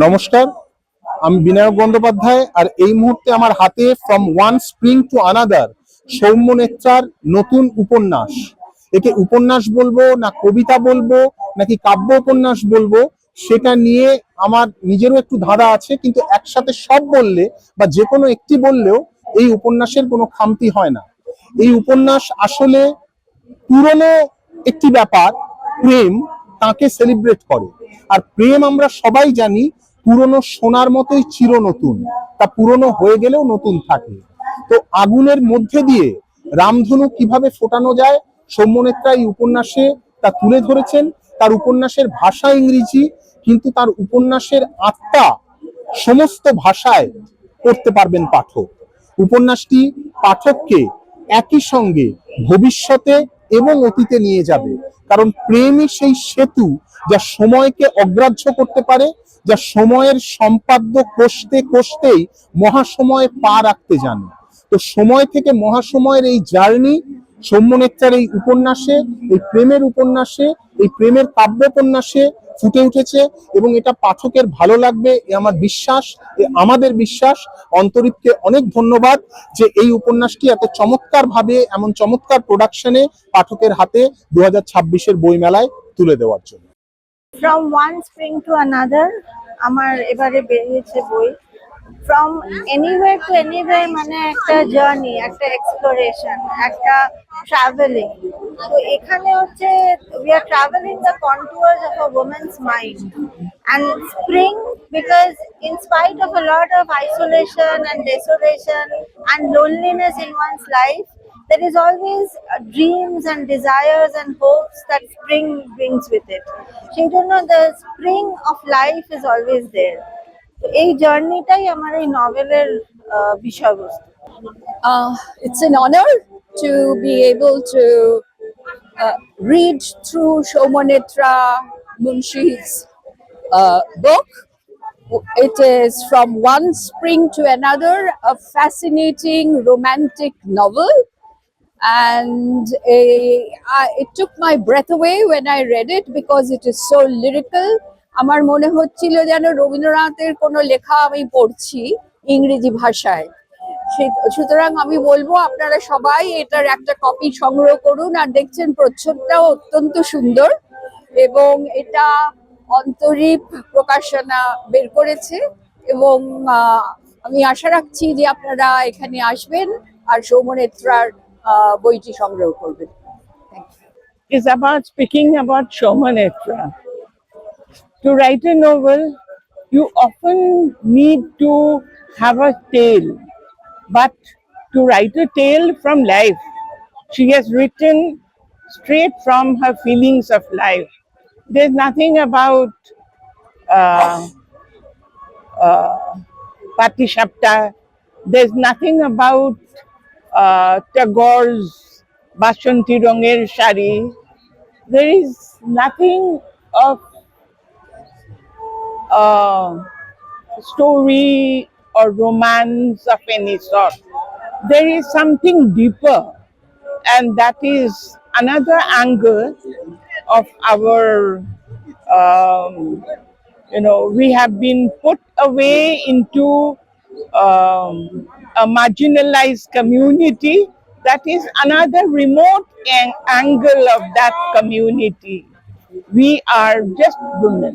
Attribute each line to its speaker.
Speaker 1: নমস্কার, আমি বিনায়ক বন্দ্যোপাধ্যায়। আর এই মুহূর্তে আমার হাতে from one spring to another Soumya নেত্রার নতুন উপন্যাস। একে উপন্যাস বলবো না কবিতা বলবো নাকি কাব্য উপন্যাস বলবো সেটা নিয়ে আমার নিজেরও একটু ধাঁধা আছে, কিন্তু একসাথে সব বললে বা যে কোনো একটি বললেও এই উপন্যাসের কোনো খামতি হয় না। এই উপন্যাস আসলে পুরনো একটি ব্যাপার, প্রেম তাকে সেলিব্রেট করে। আর প্রেম আমরা সবাই জানি পুরনো সোনার মতোই চির নতুন, তা পুরনো হয়ে গেলেও নতুন থাকে। তো আগুনের মধ্যে দিয়ে রামধনু কিভাবে ফোটানো যায় সৌম্যনেত্রা এই উপন্যাসে তা তুলে ধরেছেন। তার উপন্যাসের ভাষা ইংরেজি, কিন্তু তার উপন্যাসের আত্মা সমস্ত ভাষায় পড়তে পারবেন পাঠক। উপন্যাসটি পাঠককে একই সঙ্গে ভবিষ্যতে এবং অতীতে নিয়ে যাবে, কারণ প্রেমই সেই সেতু যা সময়কে অগ্রাহ্য করতে পারে, যা সময়ের সম্পাদ্য কষতে কষতেই মহাসময়ে পা রাখতে জানে। তো সময় থেকে মহাসময়ের এই জার্নি সৌম্যনেত্রার এই উপন্যাসে, এই প্রেমের উপন্যাসে, এই প্রেমের কাব্য উপন্যাসে ফুটে উঠেছে, এবং এটা পাঠকের ভালো লাগবে এ আমার বিশ্বাস, আমাদের বিশ্বাস। অন্তরীপকে অনেক ধন্যবাদ যে এই উপন্যাসটি এত চমৎকার ভাবে, এমন চমৎকার প্রোডাকশনে পাঠকের হাতে 2026-এর বইমেলায় তুলে দেওয়ার জন্য।
Speaker 2: From one spring to another আমার এবারে বেরিয়েছে বই। ফ্রম এনিওয়্যার টু এনিওয়্যার মানে একটা জার্নি, একটা এক্সপ্লোরেশন, একটা ট্রাভেলিং। তো এখানে হচ্ছে we are travelling the contours of a women's mind and spring, because in spite of a lot of isolation and desolation and loneliness in one's life, there is always dreams and desires and hopes that spring brings with it. সেই জন্য the spring of life is always there. তো এই জার্নিটাই আমার এই নভেলের বিষয়বস্তু।
Speaker 3: It's an honor to be able to read through Shomanetra Munshi's book. It is From One Spring to Another, a fascinating romantic novel. And it took my breath away when I read it because it is so lyrical. আমার মনে হচ্ছিল যেন রবীন্দ্রনাথের কোনো লেখা আমি পড়ছি ইংরেজি ভাষায়। সুতরাং আমি বলবো আপনারা সবাই এটার একটা কপি সংগ্রহ করুন। আর দেখছেন প্রচ্ছদটাও অত্যন্ত সুন্দর, এবং এটা অন্তরীপ প্রকাশনা বের করেছে, এবং আমি আশা রাখছি যে আপনারা এখানে আসবেন আর সৌম্যনেত্রার বইটি সংগ্রহ করবেন।
Speaker 4: Is about speaking about Shomanetra. To write a novel, you often need to have a tale, but to write a tale from life, she has written straight from her feelings of life. There's nothing about Patishapta. There's nothing about Tagore's Bashanti Ronger Shari. There is nothing of story or romance of any sort. There is something deeper, and that is another angle of our we have been put away into a marginalized community. That is another remote angle of that community. We are just women.